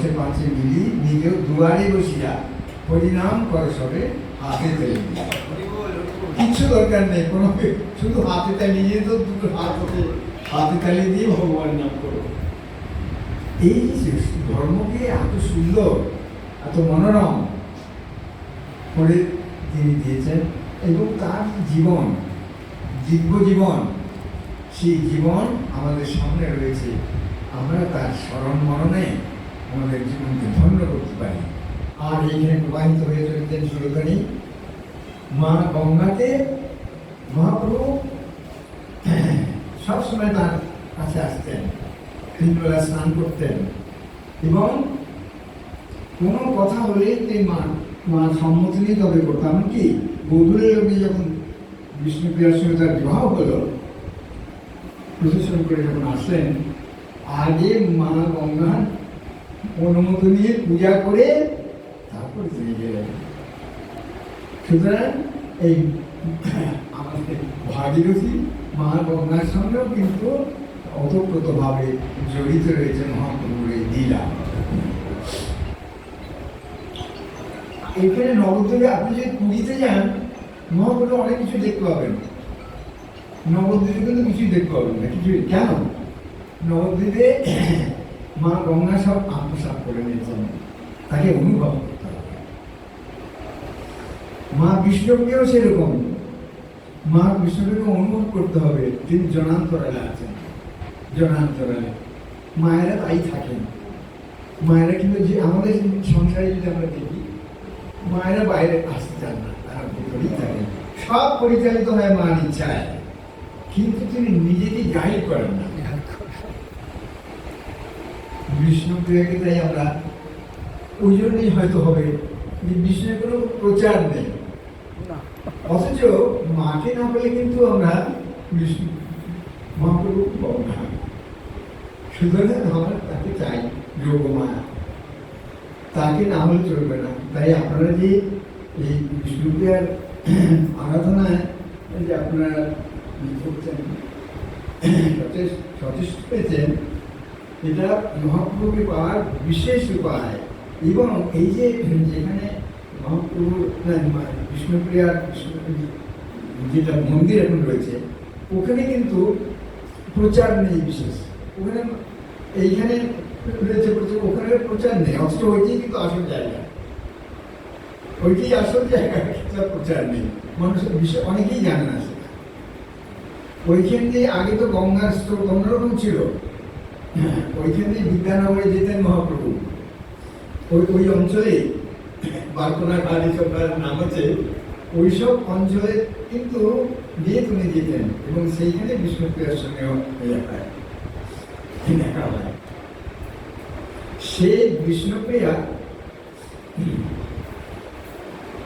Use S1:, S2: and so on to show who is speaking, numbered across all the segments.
S1: 10 5 মিলি নিজেও দুয়ারে বসিয়া হরিনাম করে সবে হাতে তেলে দিয়া। কিছু দরকার নেই কোনো, শুধু হাতে তালি দিয়ে তো দুটো হাতে তালি দিয়ে ভগবানের নাম করো। এই যে ধর্মকে এত সুন্দর এত মনোরম করে তিনি দিয়েছেন এবং তার জীবন, দিব্য জীবন, সেই জীবন আমাদের সামনে রয়েছে। আমরা তার স্মরণ মরণে আমাদের জীবনকে ধন্য করতে পারি। আর এইখানে প্রবাহিত হয়ে চলেছেন সুরধনী মা গঙ্গাতে। মহাপ্রভু সবসময় তার কাছে আসতেন, তিনবেলা স্নান করতেন এবং কোনো কথা হলেই তিনি মার সম্মতি নিয়ে তবে করতাম। কি বধূরের লোকে যখন বিষ্ণুপ্রিয়ার সঙ্গে তার বিবাহ হলো, প্রশাসন করে যখন আসলেন, আগে মা গঙ্গার অনুমতি নিয়ে পূজা করে তারপর তিনি গেলেন। সুতরাং এই আমাদের ভাগীরথী মা গঙ্গার সঙ্গেও কিন্তু অতপ্রতভাবে জড়িত রয়েছে মহাপ্রভুর এই লীলা। এখানে নবদ্বীপে আপনি যদি পুরীতে যান, মহাপ্রভু অনেক কিছু দেখতে পাবেন। নবদ্বীপে কিন্তু কিছুই দেখতে পাবেন না, কিছুই। কেন? নবদ্বীপে মা গঙ্গা সব আত্মসাৎ করে নিয়েছেন, তাকে অনুভব করতে হবে। মা বিষ্ণুকেও সেরকম, মা বিষ্ণুকে অনুভব করতে হবে। তিনি জনান্তরালে আছেন, জনান্তরালে মায়েরা তাই থাকেন। মায়েরা কিন্তু যে আমাদের সংসারে যদি আমরা দেখি, মায়েরা বাইরে আসতে চান না, তারা ভেতরেই থাকেন। সব পরিচালিত হয় মার ইচ্ছায়, কিন্তু তিনি নিজেকে গাইড করেন না। বিষ্ণুপ্রিয়াকে তাই আমরা ওই জন্যই হয়তো হবে যে বিষ্ণুর কোনো প্রচার নেই, অথচ মাকে না পেলে কিন্তু আমরা বিষ্ণু মহাপ্রভু পাবো না। সুতরাং আমরা তাকে চাই, যোগমায়া, তাকে না হলে চলবে না। তাই আপনারা যে এই বিষ্ণুপ্রিয়ার আরাধনায় যে আপনারা করছেন, সচেষ্ট পেয়েছেন, এটা মহাপ্রভুকে পাওয়ার বিশেষ উপায়। এবং এই যে যেখানে মহাপ্রভু বিষ্ণুপ্রিয়ার যেটা মন্দির এখন রয়েছে, ওখানে কিন্তু প্রচার নেই বিশেষ। ওখানে এইখানে রয়েছে প্রচার, ওখানে প্রচার নেই, অথচ ওইটাই কিন্তু আসল জায়গা, ওইটাই আসল জায়গা, প্রচার নেই। মানুষের বিষয় অনেকেই জানে না সেটা। ওইখান দিয়ে আগে তো গঙ্গার স্রোত অন্যরকম ছিল, ওইখান দিয়ে বিদ্যানগরে যেতেন মহাপ্রভু। ওই অঞ্চলে বারকোনা ঘাট এসব নাম আছে, ওইসব অঞ্চলে কিন্তু দিয়ে তুমি যেতেন এবং সেইখানে বিষ্ণুপ্রিয়ার সঙ্গেও দেখা হয়। সেই বিষ্ণুপ্রিয়া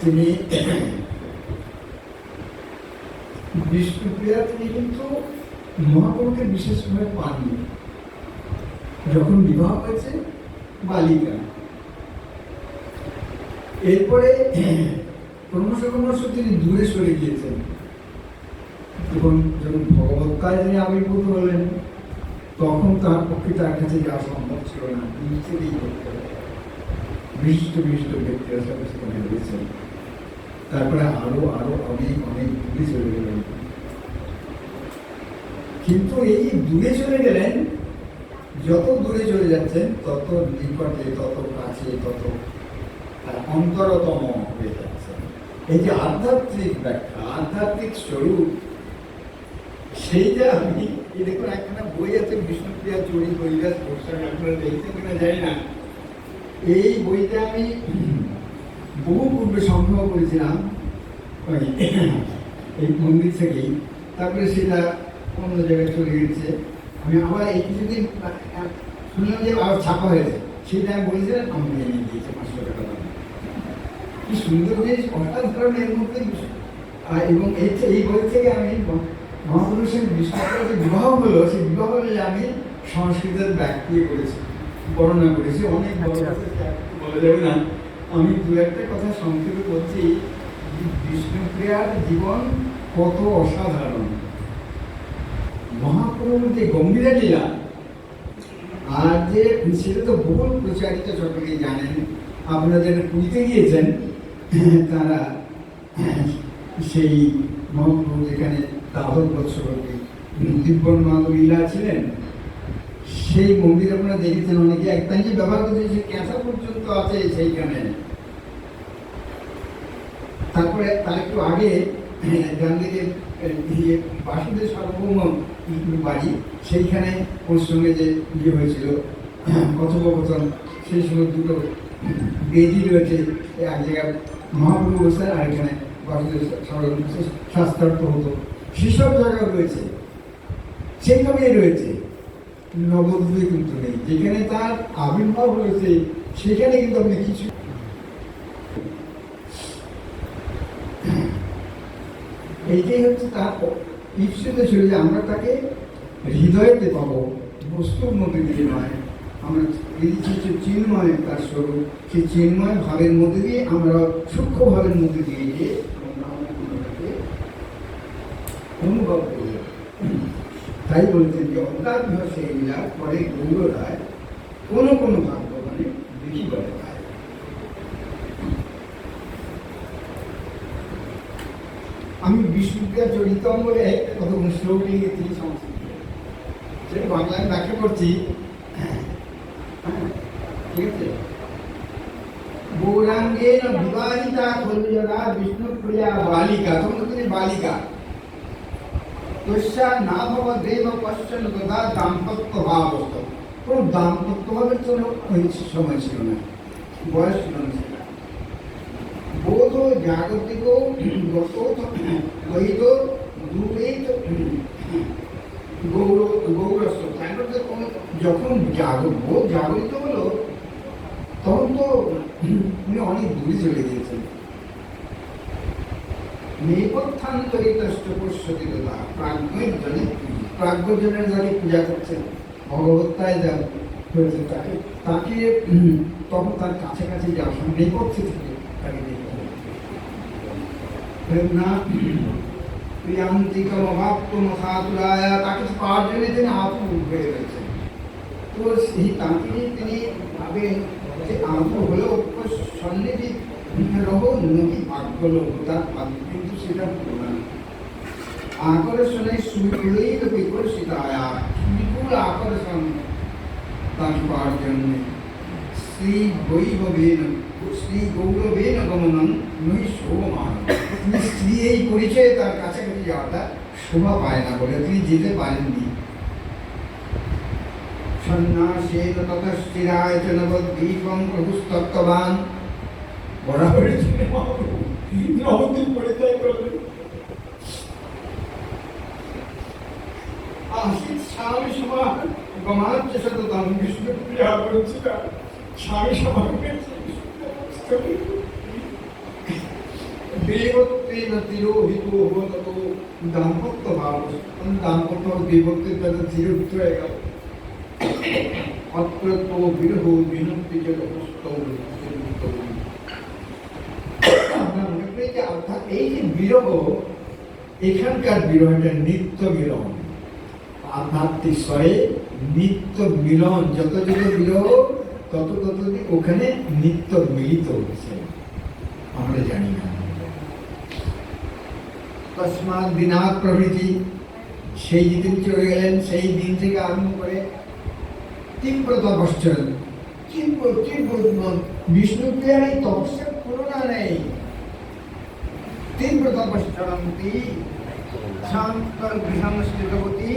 S1: তিনি বিষ্ণুপ্রিয়া তিনি কিন্তু মহাপ্রভুকে বিশেষভাবে পাননি। যখন বিবাহ হয়েছে বালিকা, এরপরে ক্রমশ তিনি দূরে সরে গিয়েছেন। যখন ভগবত্তায় তিনি আবির্ভূত হলেন, তখন তার পক্ষে তার কাছে যাওয়া সম্ভব ছিল না, নিজেকেই করতে হবে। বিশিষ্ট ব্যক্তিরা সাথে সেখানে রয়েছেন। তারপরে আরো অনেক দূরে চলে গেলেন। কিন্তু এই দূরে চলে গেলেন, যত দূরে চলে যাচ্ছেন তত নিকটে, তত কাছে, তত অন্তরতম হয়ে যাচ্ছে। এই যে আধ্যাত্মিক ব্যাখ্যা, আধ্যাত্মিক স্বরূপ, সেইটা আমি এই দেখুন একখানা বই আছে, বিষ্ণুপ্রিয়া চুরি কৈলাস পোস্টার, আপনারা দেখছেন কিনা জানি না। এই বইটা আমি বহু পূর্বে সংগ্রহ করেছিলাম এই মন্দির থেকেই, তারপরে সেটা অন্য জায়গায় চলে গেছে। আমি আবার এই কিছুদিন শুনলাম যে আবার ছাপা হয়েছে, সেটা আমি বলেছিলাম, আমি নিয়ে দিয়েছি 500 টাকা দাম। কি সুন্দর জিনিস, অসাধারণ এর মধ্যে। এবং এই বই থেকে আমি মহাপুরুষের বিষ্ণুপ্রিয়ার যে বিবাহ হলো, সেই বিবাহ হলে আমি সংস্কৃতের ব্যাখ্যা করেছি, বর্ণনা করেছি। অনেক বলা যাবে না, আমি দু একটা কথা সংক্ষেপে বলছি। বিষ্ণুপ্রিয়ার জীবন কত অসাধারণ। মহাপ্রভুর যে গম্ভীরা লীলা, আর যে সেটা তো বহুল প্রচারিত, সকলেই জানেন। আপনারা যারা পুরীতে গিয়েছেন তারা সেই মহাপ্রভু যেখানে দ্বাদশ বৎসরী দিব্যন্মাদ লীলা ছিলেন, সেই মন্দির আপনারা দেখেছেন অনেকে, একটা যে ব্যবহার করছে সে ক্যাঁচা পর্যন্ত আছে সেইখানে। তারপরে তার একটু আগে ডান দিকে বাসুদেব সার্বভৌম বাড়ি, সেইখানে ওর সঙ্গে যে ইয়ে হয়েছিল কথোপকথন, সেই সময় দুটো বেদি রয়েছে, এক জায়গায় মহাপ্রভু বসে আর এখানে বাসুদেব শাস্ত্রার্থ হতো, সেসব জায়গা রয়েছে, সেইভাবেই রয়েছে। নবদ্বীপে কিন্তু নেই, যেখানে তার আবির্ভাব হয়েছে সেখানে কিন্তু আপনি কিছু এইটাই হচ্ছে তার ইচ্ছুতে ছিল যে আমরা তাকে হৃদয়তে পাবো, বস্তুর মধ্যে দিয়ে নয়। আমরা চিন্ময় তার স্বরূপ, সেই চিন্ময় ভাবের মধ্যে দিয়ে আমরা সূক্ষ্ম ভাবের মধ্যে দিয়ে গিয়ে অনুভব করি। তাই বলছেন যে অজ্ঞাত সেই লীলা পরে গৌর রায় কোনো কোনো ভাগ্য মানে বেশি বলে পায়। আমি বিষ্ণুপ্রিয়া চরিতম বলে কতগুলো শ্লোক লিখেছি সংস্কৃত, সেটা বাংলায় ব্যাখ্যা করছি। ঠিক আছে, গৌরাঙ্গেন বিবাহিতা খলুজরা বিষ্ণুপ্রিয়া বালিকা, তোমরা তিনি বালিকা, তস্যা না ভব দেব পশ্চন তথা দাম্পত্য ভাব, কোন দাম্পত্য ভাবের জন্য সময় ছিল না, বয়স ছিল না। বোধ জাগতিক বহিত দূরে গৌরস্ব, যখন বোধ জাগরিত হলো তখন তো উনি অনেক দূরে চলে গিয়েছেন। নেপথ্যান্তরিত পশ্যতি তথা, প্রাজ্ঞজনের যাকে পূজা করছেন, ভগবত্তায় যা হয়েছে তাকে তাকে তখন তার কাছাকাছি যাওয়ার সময় নেপথ্যে থেকে তাকে দেখতে না প্রিয়ান্তিকম অভাপ্তম সাতুরায়, তাকে পাওয়ার জন্য তিনি আতুর হয়ে রয়েছেন। তো সেই তাকে তিনি ভাবেন যে আতুর হলেও সন্নিধি রহ নদী ভাগ্য লোক, তার ভাগ্য কিন্তু সেটা হলো না। আকর্ষণে সুবিকুলেই তো বিকর্ষিত আয়া, বিপুল আকর্ষণ তাকে পাওয়ার জন্য শ্রী বৈভবেন শ্রী গৌরবেন গমনম নই শোভমান, তিনি স্ত্রী এই পরিচয়ে তার কাছাকাছি যাওয়াটা শোভা পায় না বলে তিনি যেতে পারেননি। সন্ন্যাসেন ততস্থিরায় চ নবদ্বীপং প্রভুস্তত্ত্ববান, বরাবর নবদ্বীপ পরিত্যাগ করলেন। আশিত স্বামী সভা গমাচ্য সততম বিষ্ণুপ্রিয়া বঞ্চিতা, স্বামী সভা দেবত্বেন তিরোহিত হত দাম্পত্য ভাব, দাম্পত্য দেবত্বের দ্বারা তিরোহিত হয়ে গেল। অত্রত্ব বিরহ বিনন্তি আমরা মনে করি যে অর্থাৎ এই যে বিরহ, এখানকার বিরহটা নিত্য বিরহ, আধ্যাত্মিক স্তরে নিত্য মিলন, যত যত বিরহ তত তত ওখানে নিত্য মিলিত হচ্ছে, আমরা জানি না। তস্মাৎ দিনাৎ প্রভৃতি, সেই যেদিন চলে গেলেন সেই দিন থেকে আরম্ভ করে তীব্র তপস্যা, তীব্র বিষ্ণুপ্রিয়ার এই তপস্যার তুলনা নেই। তীব্র তপস্যরন্তি শান্তর গৃহস্থিতবতী,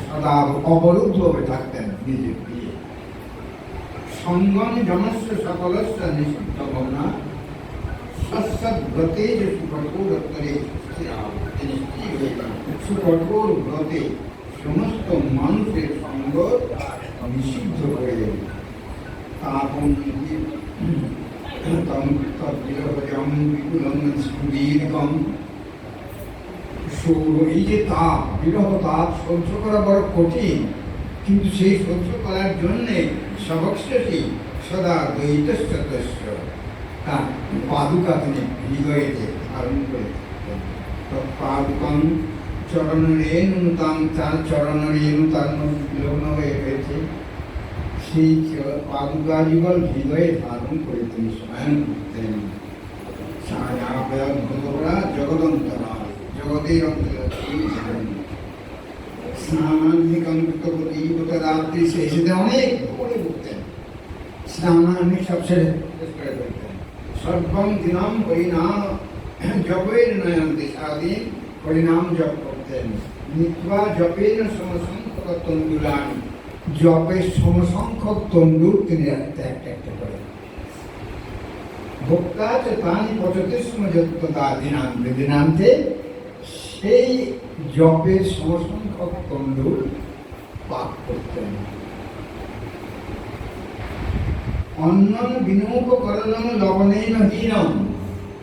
S1: সদা অবরুদ্ধ হয়ে থাকতেন নিজে প্রিয়ে। সঙ্গম জনস্য সকলস্য নিষিদ্ধ ভাবনা, সৎসদ্ব্রতে যে সুকঠোরত্তরে সুকঠোর ব্রতে সমস্ত মানুষের সঙ্গ নিষিদ্ধ করে দেবে। তাপন তদ্বিরহজম বিপুলম সুদীর্ঘম, এই যে তাপ, বিরহ তাপ সহ্য করা বড় কঠিন, কিন্তু সেই সহ্য করার জন্যে সবশেষে সদা দ্বৈতস্য তার পাদুকা তিনি হৃদয়েতে ধারণ করে, পাদুকং চ চরণ রেণু তাং, তার চরণ রেণু তার লগ্ন হয়ে রয়েছে, সেই পাদুকা যুগল হৃদয়ে ধারণ করে তিনি স্বয়ং করতেন। জগদন্তরা জগতের অন্তরে স্নানাধিকম রাত্রি শেষে অনেক ভোরে উঠতেন, স্নানানি সব শেষ করে করতেন। সর্বম দিনাম হরিনাম জপের নয়ন্তি, সারাদিন হরিনাম জপ করতেন। নিত্বা জপেন সমসংখ্যক তণ্ডুলানি, জপের সমসংখ্যক তণ্ডুল তিনি একটা একটা করেন। ভোক্তা তানি পচতে সমযত্ততা দিনান্তে, দিনান্তে সেই জপের সমসংখ্যক তণ্ডুল পাঠ করতেন। অন্নন বিনোপকরণ লবণেন হীনম,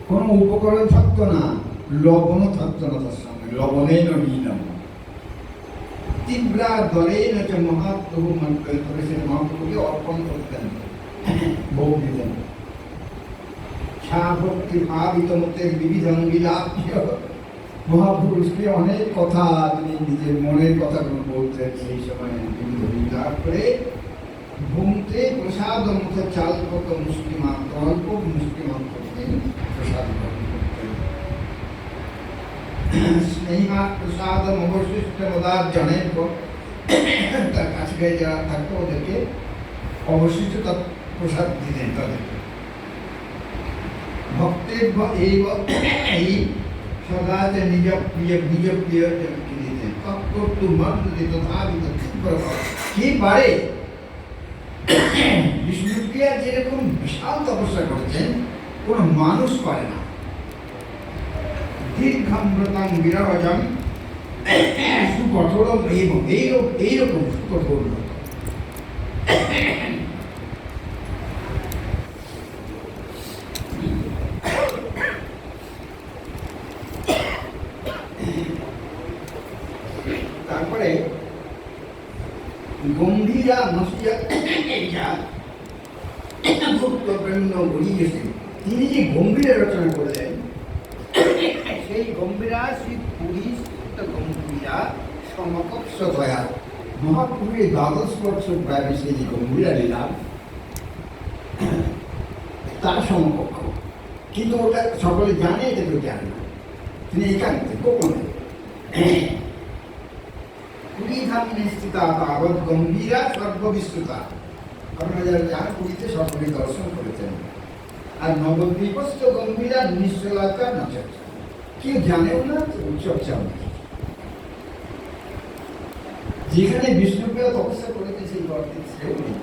S1: কোনো উপকরণ থাকতো না, লবণও থাকতো না তার সঙ্গে, লবণেন হীনম। তীব্রা দলেন মহাপ্রভু মন্ত্র করে সে মহাপ্রভুকে অর্পণ করতেন, ভোগ দিতেন। ভক্তি ভাবিত মতের বিবিধ বিলাপ্য, মহাপুরুষকে অনেক কথা তিনি নিজের মনের কথাগুলো বলতেন। সেই সময় বিবিধ বিলাপ করে ভূমতে প্রসাদ মতো চাল কত মুষ্টি মাত্র, অল্প মুষ্টি মাত্র প্রসাদ গ্রহণ করতেন। স্নেহা প্রসাদ অবশিষ্ট মদার্জনের পর তার কাছে গায়ে যারা থাকতো ওদেরকে অবশিষ্ট তার প্রসাদ দিতেন তাদেরকে। ভক্তের এই সদাতে নিজ প্রিয় দিতেন। তৎকর্তু মন্ত্র দিত ধাবিত কি পারে। বিষ্ণুপ্রিয়া যেরকম বিশাল তপস্যা করেছেন, কোন মানুষ পারে না। দীর্ঘম ব্রতাং বিরহজম, সুকঠোর এইরকম সুকঠোর। তারপরে গম্ভীরা তিনি যে গম্ভীরা রচনা করলেন, সেই গম্ভীরা শ্রী পুরী গম্ভীরা সমকক্ষ দয়া, মহাপুরীর দ্বাদশ বৎসর ব্যাপী সেই যে গম্ভীরা লীলা তার সমকক্ষ। কিন্তু ওটা সকলে জানে, এটা কেউ জানে না। তিনি একান্তে গোপনে পুরীধাম নিশ্চিতা তাবৎ গম্ভীরা সর্ববিশ্রুতা। আপনারা যারা যান পুরীতে সকলে দর্শন করেছেন। আর নবদ্বীপস্থ গম্ভীরা নিশ্চলতা নচর্চা, কেউ জানেও না, চর্চাও নেই। যেখানে বিষ্ণুপ্রিয়া তপস্যা করেছে সেই গর্তে সেও নেই।